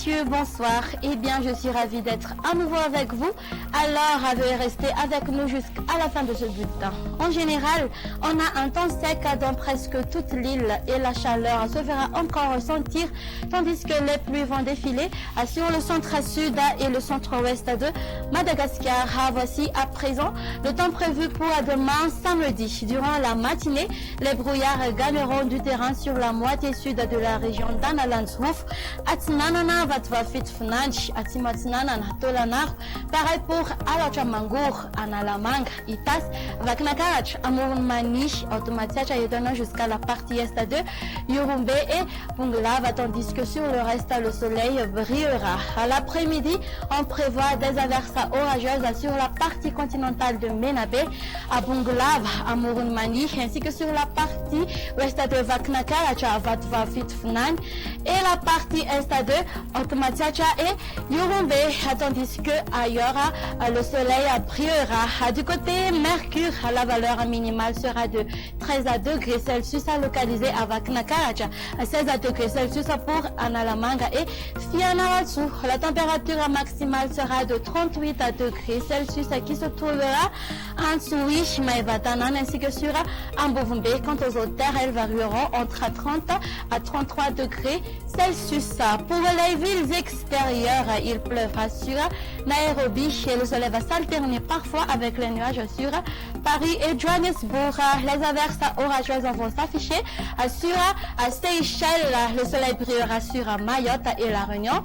messieurs, bonsoir. Eh bien, je suis ravie d'être à nouveau avec vous. Alors, veuillez rester avec nous jusqu'à la fin de ce bulletin. En général, on a un temps sec dans presque toute l'île et la chaleur se fera encore ressentir, tandis que les pluies vont défiler sur le centre-sud et le centre-ouest de Madagascar. Voici à présent le temps prévu pour demain samedi. Durant la matinée, les brouillards gagneront du terrain sur la moitié sud de la région d'Analandshof. Atinanana Vatvafit Fnanch, Atimatinana Tolanar, pareil pour Alachamangour, Analamang, Itas, Vaknakarach, Amourmani, Automatiach Ayodana jusqu'à la partie est de Yurumbe et Punglava, tandis que sur le reste, le soleil brillera. À l'après-midi, on prévoit des averses orageuses sur la partie continentale de Menabe, à Punglava, à Mourmani, ainsi que sur la partie ouest de Vaknakarach, Vatvafit Fnan, et la partie est de Automatiacha et Yurumbe, tandis que ailleurs le soleil brillera. Du côté Mercure, la valeur minimale sera de 13 degrés Celsius localisé à Vaknakarach, 16 degrés Celsius pour Analamanga et Fianarantsu. La température maximale sera de 38 degrés Celsius qui se trouvera en Souish, Maevatanan ainsi que sur Ambovumbe. Quant aux hauteurs, elles varieront entre 30 à 33 degrés Celsius. Pour les villes extérieures, il pleuvra sur Nairobi et le soleil va s'alterner parfois avec les nuages sur Paris et Johannesburg. Les averses orageuses vont s'afficher sur Seychelles. Le soleil brillera sur Mayotte et La Réunion,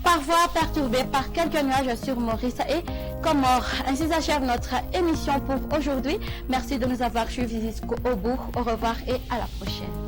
parfois perturbé par quelques nuages sur Maurice et Comores. Ainsi s'achève notre émission pour aujourd'hui. Merci de nous avoir suivis jusqu'au bout. Au revoir et à la prochaine.